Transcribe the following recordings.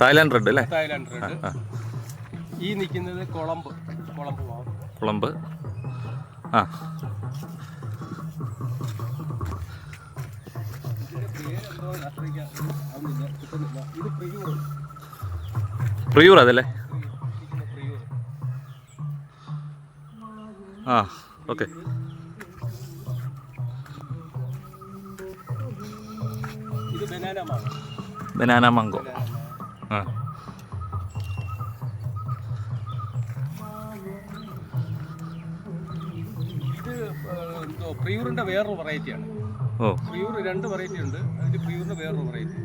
Thailand red അല്ലേ? Thailand red. ഈ നിൽക്കുന്നത് കുളമ്പ്. കുളമ്പ്. ആ, ഇത് പ്രിയൂർ അതല്ലേ? ആ, ഓക്കെ. ഇത് ബനാന മാങ്കോ. ആ, ഇത് പ്രിയൂറിന്റെ വേറൊരു വെറൈറ്റിയാണ്. ഓ, പ്രിയൂർ 2 വെറൈറ്റി ഉണ്ട്. അതിൽ പ്രിയൂറിന്റെ വേറൊരു വെറൈറ്റി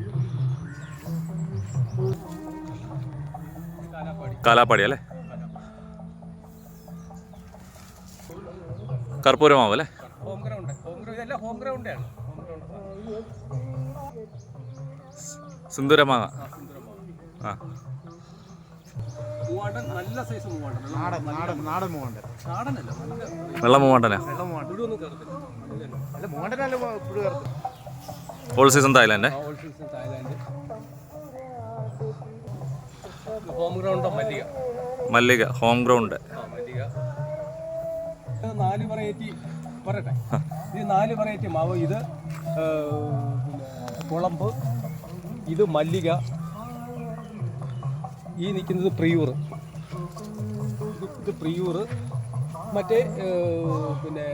കാലാപ്പാടി അല്ലേ? കർപ്പൂരമാവ് അല്ലേ? Home ground. ഇതെല്ലാം ഹോം ഗ്രൗണ്ടാണ്. സിന്ദൂരമാങ്ങ. ആ, മൂവാണ്ടൻ നല്ല സൈസ് മൂവാണ്ടൻ. നാടൻ മൂവാണ്ടൻ. നാടനല്ല, വെള്ള മൂവാണ്ടനാ. All season Thailand. Home ground Mallika. Home ground. Mallika. 4 variety പറയട്ടെ. ഇത് 4 വെറൈറ്റി മാവ്. ഇത് കുളമ്പ്, ഇത് മല്ലിക, ഈ നിൽക്കുന്നത് പ്രിയൂർ. ഇത് പ്രിയൂർ. മറ്റേ പിന്നെ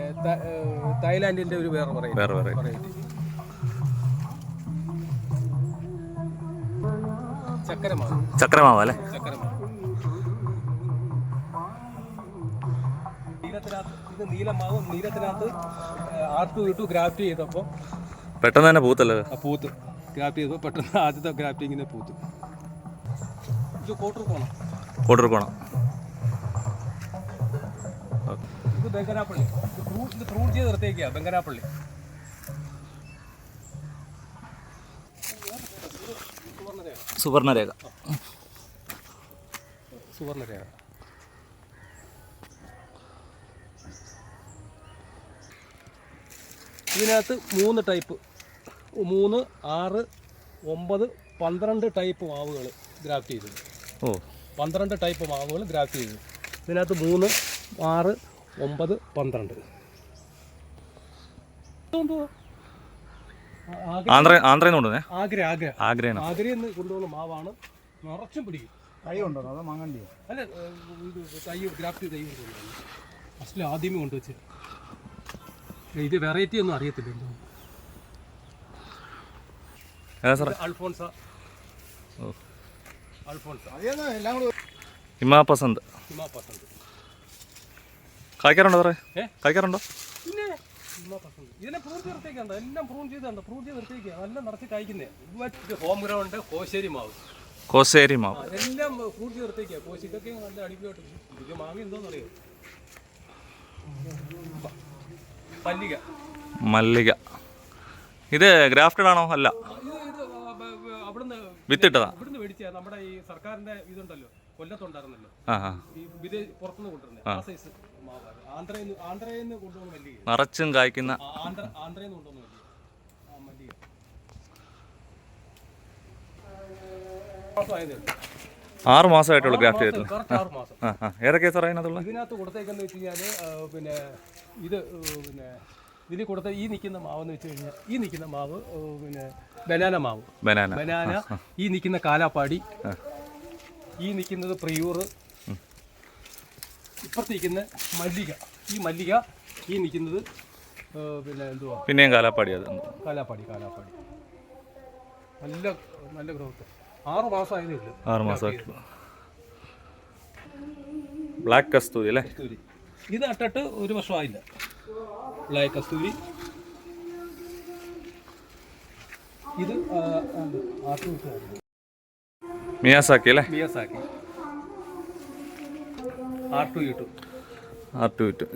തായ്ലാൻഡിൻ്റെ ഒരു വേറെ വെറൈറ്റി. ചക്രമാവ് അല്ലേ? ഇത് നീലമാവ്. നീലത്തിനകത്ത് R2 ഗ്രാഫ്റ്റ് ചെയ്തപ്പോൾ പെട്ടെന്ന് തന്നെ പൂത്തല്ലേ? പൂത്ത് ഗ്രാഫ്റ്റ് ചെയ്തപ്പോൾ പെട്ടെന്ന് ആദ്യത്തെ ഗ്രാഫ്റ്റിങ്ങിന് പൂത്ത്. ഇത് കോട്ടൂർക്കോണം. ഇത് ബംഗനാപ്പള്ളി. ഇത് പ്രൂൺ ചെയ്ത് നിർത്തിയേക്കുക. ബംഗനാപ്പള്ളി. സുവർണരേഖ. ഇതിനകത്ത് 3 ടൈപ്പ്, 3, 6, 9, 12 ടൈപ്പ് മാവുകൾ ഗ്രാഫ്റ്റ് ചെയ്തത്. 12 ടൈപ്പ് മാവുകൾ ഗ്രാഫ്റ്റ് ചെയ്തത്. ഇതിനകത്ത് 3, 6, 9, 12. ആന്ധ്രയിൽ നിന്ന് കൊണ്ടുവന്ന മാവാണ്. നിറച്ചും പിടിക്കും. തൈ ഉണ്ടോ? അതോ മാങ്ങണ്ടിയോ? അല്ല, ഇത് ഗ്രാഫ്റ്റ് തൈ കൊണ്ടുവന്നു. ഫസ്റ്റിൽ ആദ്യമേ കൊണ്ടുവച്ച്. ഇത് വെറൈറ്റി ഒന്നും അറിയത്തില്ല. അൽഫോൺസ. ഹിമാപസന്ത്. കായ്ക്കാറുണ്ടോ സാറേ? കായ്ക്കാറുണ്ടോ? പിന്നെ ഇതിനെ പ്രൂൺ ചേർത്തേക്കാണ്ട് എല്ലാം പ്രൂൺ ചെയ്ത് നിർത്തിയേക്കുക. നല്ല നിറച്ച് കായ്ക്കുന്നേ. ഹോം ഗ്രൗണ്ട് കോശേരി മാവ്. എല്ലാം പ്രൂൺ ചേർത്തേക്കുക. കോശിക്കൊക്കെ നല്ല അടിപൊളിയായിട്ട്. ഇത് മാങ്ങ എന്തോന്നറിയോ? മല്ലിക. ഇത് ഗ്രാഫ്റ്റഡ് ആണോ? അല്ല, അവിടുന്ന് വിത്തിട്ടതാ. ഇവിടുന്ന് മേടിച്ചാ. നമ്മുടെ ഈ സർക്കാരിന്റെ ഇതുണ്ടല്ലോ, കൊല്ലത്തുണ്ടായിരുന്നല്ലോ, പുറത്തുനിന്ന് കൊണ്ടുവരുന്നത്. ആ സൈസ് മാവാണ്. ആന്ധ്രയിൽ നിന്ന് കൊണ്ടുവന്ന മല്ലിക. നിറച്ചും കായ്ക്കുന്ന. ആന്ധ്രയിൽ നിന്ന് കൊണ്ടുവന്ന മല്ലിക. 6 മാസമായിട്ടുള്ള ഗ്രാഫ്റ്റ് ചെയ്തിട്ടുണ്ട്. 6 മാസം. ഏതൊക്കെയാ സാറേ അതിനകത്തുള്ള? ഇതിനകത്ത് കൊടുത്തേക്കെന്ന് വെച്ച് കഴിഞ്ഞാൽ പിന്നെ ഇതിൽ കൊടുത്ത ഈ നിൽക്കുന്ന മാവെന്ന് വെച്ച് കഴിഞ്ഞാൽ, ഈ നിൽക്കുന്ന മാവ് പിന്നെ ബനാന മാവ്. ബനാന. ഈ നിൽക്കുന്ന കാലാപ്പാടി. ഈ നിൽക്കുന്നത് പ്രിയൂർ. ഇപ്പുറത്തിരിക്കുന്ന മല്ലിക. ഈ മല്ലിക. ഈ നിൽക്കുന്നത് പിന്നെ എന്തുവാ? പിന്നെയും കാലാപ്പാടി. കാലാപ്പാടി. നല്ല ഗ്രോത്ത്. 6 മാസമായതേ ഉള്ളൂ. 6 മാസമായിട്ടുള്ളൂ. ബ്ലാക്ക് കസ്തൂരി അല്ലേ? ഇത് നട്ടിട്ട് 1 വർഷമായില്ല. ബ്ലാക്ക് കസ്തൂരി. ഇത് മിയാസാക്കി അല്ലേ? R2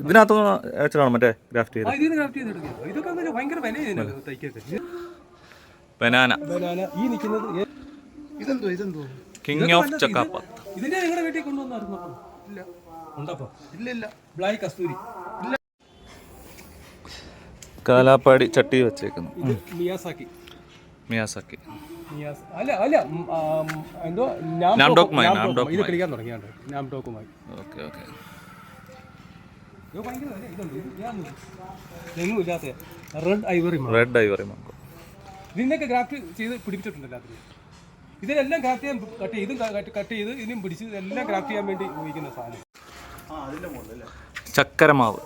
ഇതിനകത്ത് വെച്ചാണ് മറ്റേ ഗ്രാഫ്റ്റ് ചെയ്തത്. ഇതൊക്കെ ഭയങ്കര വില തൈക്കൊക്കെ. ബനാന. ഈ നിൽക്കുന്നത് ഇതെന്തോ കിങ് ഓഫ് ചക്കാപ്പത്ത്. ഇതിന്റെ നിങ്ങളുടെ വീട്ടിൽ കൊണ്ടുവന്നായിരുന്നു? ഇല്ല. ഉണ്ടപ്പോ? ഇല്ല. ബ്ലാക്ക് കസ്തൂരി. കാലാപ്പാടി ചട്ടി വെച്ചേക്കുന്നു. ഇത് മിയാസാക്കി. അല്ല അല്ല എന്തോ നാംഡോക്കുമായി, ഇത് നാംഡോക്കുമായി. കളിക്കാൻ തുടങ്ങിയാണ്ട് നാംഡോക്കുമായി. Okay okay. ഇത് ഭയങ്കര വില. ഇതുണ്ട്, ഇത് എങ്ങും ഇല്ലാത്ത red Ivory mango. Red Ivory mango. ഇതിനൊക്കെ ഗ്രാഫ്റ്റ് ചെയ്ത് പിടിപ്പിച്ചിട്ടുണ്ട് എല്ലാത്തിനും. ഇതിനെല്ലാം ഗ്രാഫ്റ്റ് ചെയ്യാൻ കട്ട് ചെയ്ത് കട്ട് ചെയ്ത് ഇതിനും പിടിച്ച് ഇതെല്ലാം ഗ്രാഫ്റ്റ് ചെയ്യാൻ വേണ്ടി ഉപയോഗിക്കുന്ന സാധനം. ചക്കരമാവ്.